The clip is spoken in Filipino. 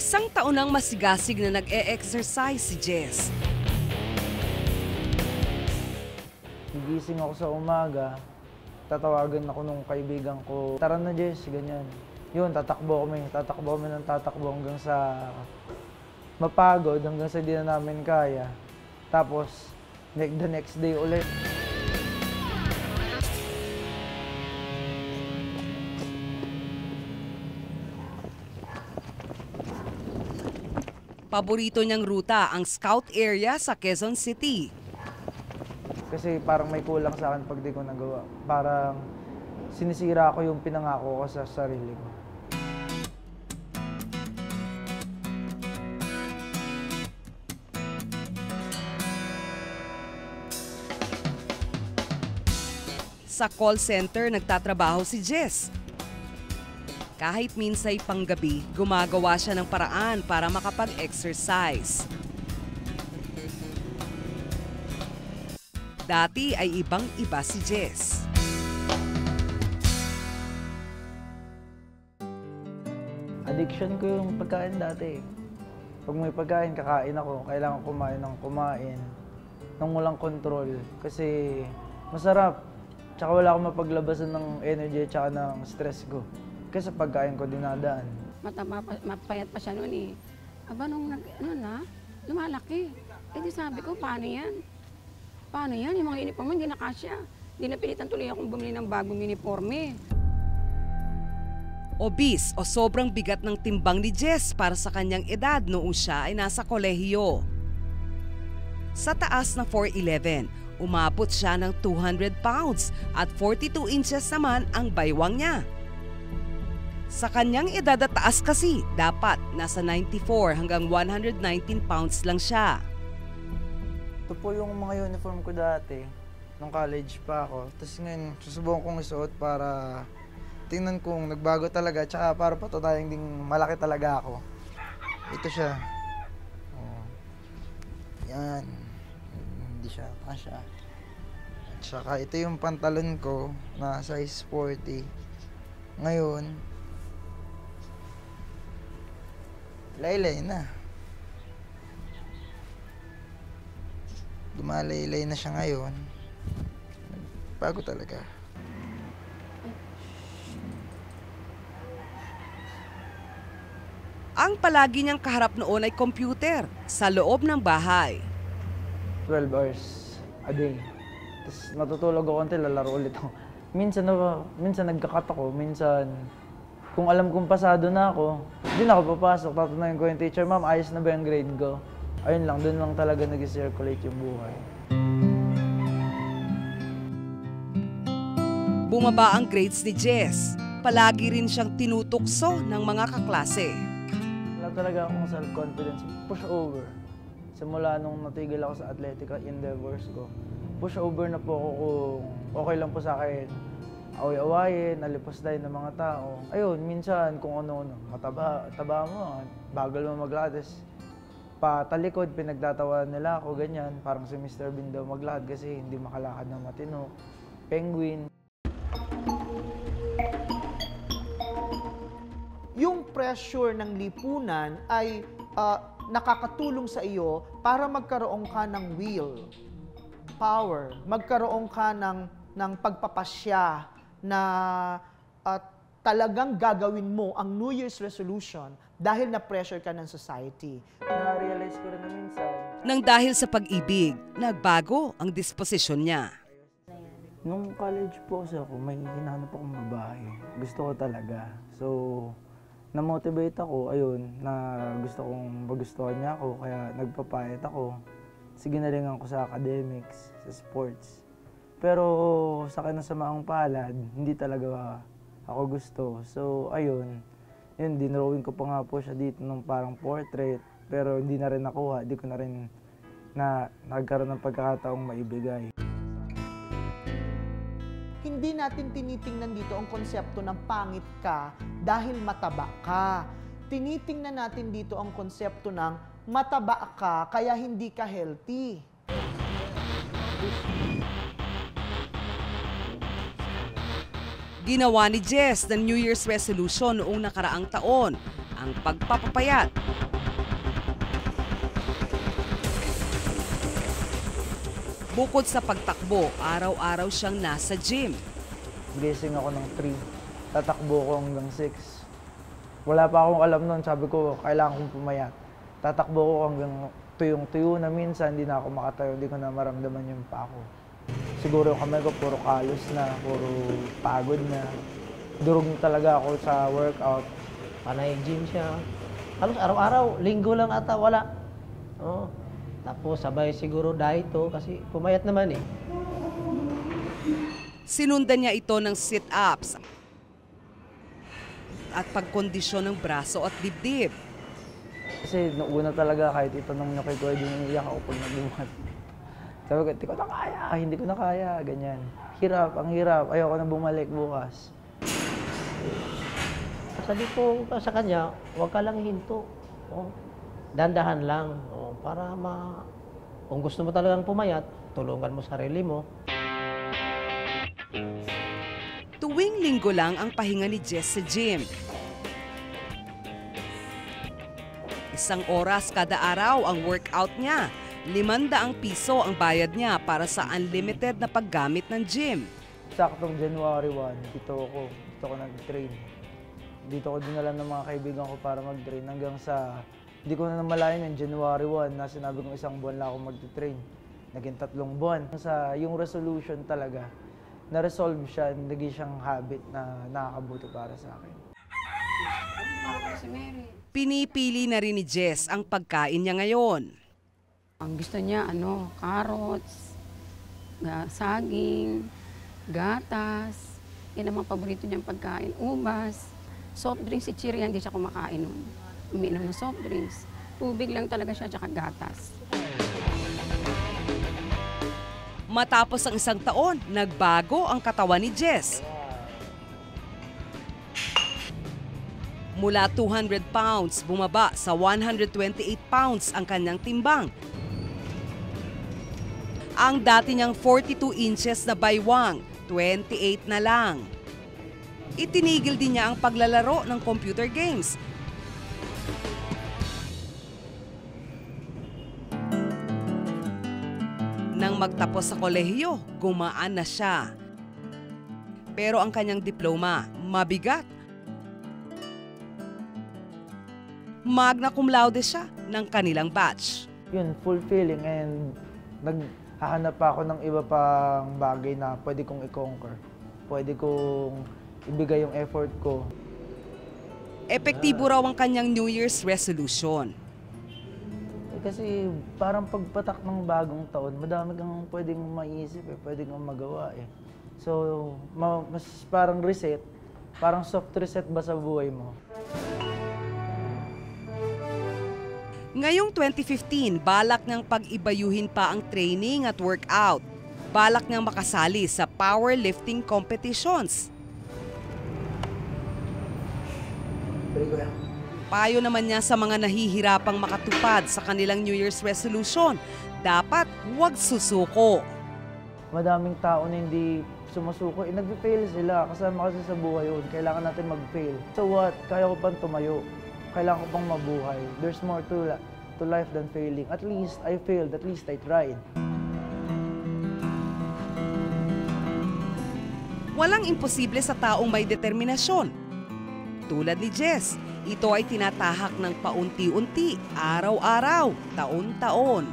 Isang taon nang masigasig na nag-e-exercise si Jess. Gigising ako sa umaga, tatawagan ako nung kaibigan ko, tara na Jess, ganyan. Yun, tatakbo kami ng tatakbo hanggang sa mapagod, hanggang sa di na namin kaya. Tapos, the next day ulit. Paborito niyang ruta ang Scout area sa Quezon City. Kasi parang may kulang sa akin pag di ko nagawa. Parang sinisira ko yung pinangako ko sa sarili ko. Sa call center nagtatrabaho si Jess. Kahit minsay panggabi, gumagawa siya ng paraan para makapag-exercise. Dati ay ibang-iba si Jess. Addiction ko yung pagkain dati. Pag may pagkain, kakain ako. Kailangan kumain ng kumain. Nang walang control. Kasi masarap. Tsaka wala akong mapaglabasan ng energy at ng stress ko. Kasi sa pagkain ko dinadaan. Mapayat pa siya noon eh. Aba nung lumalaki. Eh di sabi ko, paano yan? Paano yan? Yung mga uniforme hindi na kasya. Hindi na pilitan tuloy akong bumili ng bagong uniforme. Obese o sobrang bigat ng timbang ni Jess para sa kanyang edad noong siya ay nasa kolehiyo. Sa taas na 4'11", umabot siya ng 200 pounds at 42 inches naman ang baywang niya. Sa kanyang edad at taas kasi, dapat nasa 94 hanggang 119 pounds lang siya. Ito po yung mga uniform ko dati, nung college pa ako. Tapos ngayon, susubukan kong isuot para tingnan kung nagbago talaga, tsaka para patunayang ding malaki talaga ako. Ito siya. Oh. Yan. Hindi siya kasya. At saka ito yung pantalon ko na size 40. Ngayon, laylay na. Dumalaylay na siya ngayon. Bago talaga. Ang palagi niyang kaharap noon ay computer sa loob ng bahay. 12 hours a day. Tapos matutulog ako until lalaro ulit ako. Minsan nagkakat ako, minsan kung alam kong pasado na ako, hindi na ako papasok. Tatunayan ko yung teacher, ma'am, ayos na ba yung grade ko? Ayun lang, doon lang talaga nag-circulate yung buhay. Bumaba ang grades ni Jess. Palagi rin siyang tinutukso ng mga kaklase. Wala talaga akong self-confidence. Push over. Simula nung natigil ako sa athletic endeavors ko, push over na po ako kung okay lang po sa akin. Away-awayin, nalipos tayo ng mga tao. Ayun, minsan kung ano-ano, taba mo, bagal mo maglakad. Patalikod, pinagtatawanan nila ako, ganyan. Parang si Mr. Bean daw maglakad kasi hindi makalakad ng matino. Penguin. Yung pressure ng lipunan ay nakakatulong sa iyo para magkaroon ka ng will, power, magkaroon ka ng pagpapasya na talagang gagawin mo ang New Year's resolution dahil na-pressure ka ng society. Na-realize ko rin na minsan. Nang dahil sa pag-ibig, nagbago ang disposisyon niya. Nung college po kasi ako, may hinahanap akong babae. Gusto ko talaga. So, na-motivate ako, ayun, na gusto kong magustuhan niya ako, kaya nagpapayat ako. Sige na rin ako sa academics, sa sports. Pero sa akin na samaang palad, hindi talaga ako gusto. So, ayun, yun, dinrawing ko pa nga po siya dito nung parang portrait. Pero hindi na rin nakuha, hindi ko na rin nagkaroon ng pagkakataong maibigay. Hindi natin tinitingnan dito ang konsepto ng pangit ka dahil mataba ka. Tinitingnan natin dito ang konsepto ng mataba ka kaya hindi ka healthy. Ginawa ni Jess ng New Year's resolution noong nakaraang taon. ang pagpapapayat. Bukod sa pagtakbo, araw-araw siyang nasa gym. Gising ako ng 3, tatakbo ko hanggang 6. Wala pa akong alam noon, sabi ko, kailangan kong pumayat. Tatakbo ko hanggang tuyong-tuyo na minsan, hindi na ako makatayo, hindi ko na maramdaman yung pako. Siguro yung kamay ko, puro kalos na, puro pagod na. Durog na talaga ako sa workout. Panay gym siya. Halos araw-araw, linggo lang ata, wala. Oh. Tapos sabay siguro diet to kasi pumayat naman eh. Sinundan niya ito ng sit-ups at pagkondisyon ng braso at dibdib. Kasi noong una talaga, kahit itanong niyo kay Kuya, iyak ako pag nagbuhat. Sabi ko, hindi ko na kaya, ganyan. Hirap, ang hirap, ayoko na bumalik bukas. Sabi ko sa kanya, huwag ka lang hinto. Oh. Dandahan lang. Oh, para kung gusto mo talagang pumayat, tulungan mo sarili mo. Tuwing linggo lang ang pahinga ni Jess sa gym. 1 oras kada araw ang workout niya. 500 piso ang bayad niya para sa unlimited na paggamit ng gym. Saktong January 1, dito ako nag-train. Dito ko dinala ng mga kaibigan ko para mag-train hanggang sa hindi ko na namalayan yung January 1 na sinabi kong 1 buwan lang ako mag-train. Naging 3 buwan. Sa yung resolution talaga, na-resolve siya, naging siyang habit na nakakabuti para sa akin. Pinipili na rin ni Jess ang pagkain niya ngayon. Ang gusto niya, carrots, saging, gatas, yan ang mga paborito niyang pagkain, ubas, soft drinks, si Chiri, hindi siya kumakain nun. Uminom ng soft drinks. Tubig lang talaga siya, tsaka gatas. Matapos ang 1 taon, nagbago ang katawan ni Jess. Mula 200 pounds, bumaba sa 128 pounds ang kanyang timbang. Ang dati niyang 42 inches na baywang, 28 na lang. Itinigil din niya ang paglalaro ng computer games. Nang magtapos sa kolehiyo, gumaan na siya. Pero ang kanyang diploma, mabigat. Magna cum laude siya ng kanilang batch. Yun, fulfilling and naghahanap pa ako ng iba pang bagay na pwede kong i-conquer. Pwede kong ibigay yung effort ko. Epektibo raw ang kanyang New Year's resolution. Kasi parang pagpatak ng bagong taon, madami kang pwedeng maisip, pwedeng kang magawa eh. So, mas parang reset, parang soft reset ba sa buhay mo? Ngayong 2015, balak niyang pag-ibayuhin pa ang training at workout. Balak niyang makasali sa powerlifting competitions. Payo naman niya sa mga nahihirapang makatupad sa kanilang New Year's resolution, dapat huwag susuko. Madaming tao na hindi sumusuko, nag-fail sila. Kasama kasi sa buhay yun, kailangan natin mag-fail. So what? Kaya ko pang tumayo. Kailangan ko pang mabuhay. There's more to life than failing. At least I failed, at least I tried. Walang imposible sa taong may determinasyon. Tulad ni Jess, ito ay tinatahak ng paunti-unti, araw-araw, taon-taon.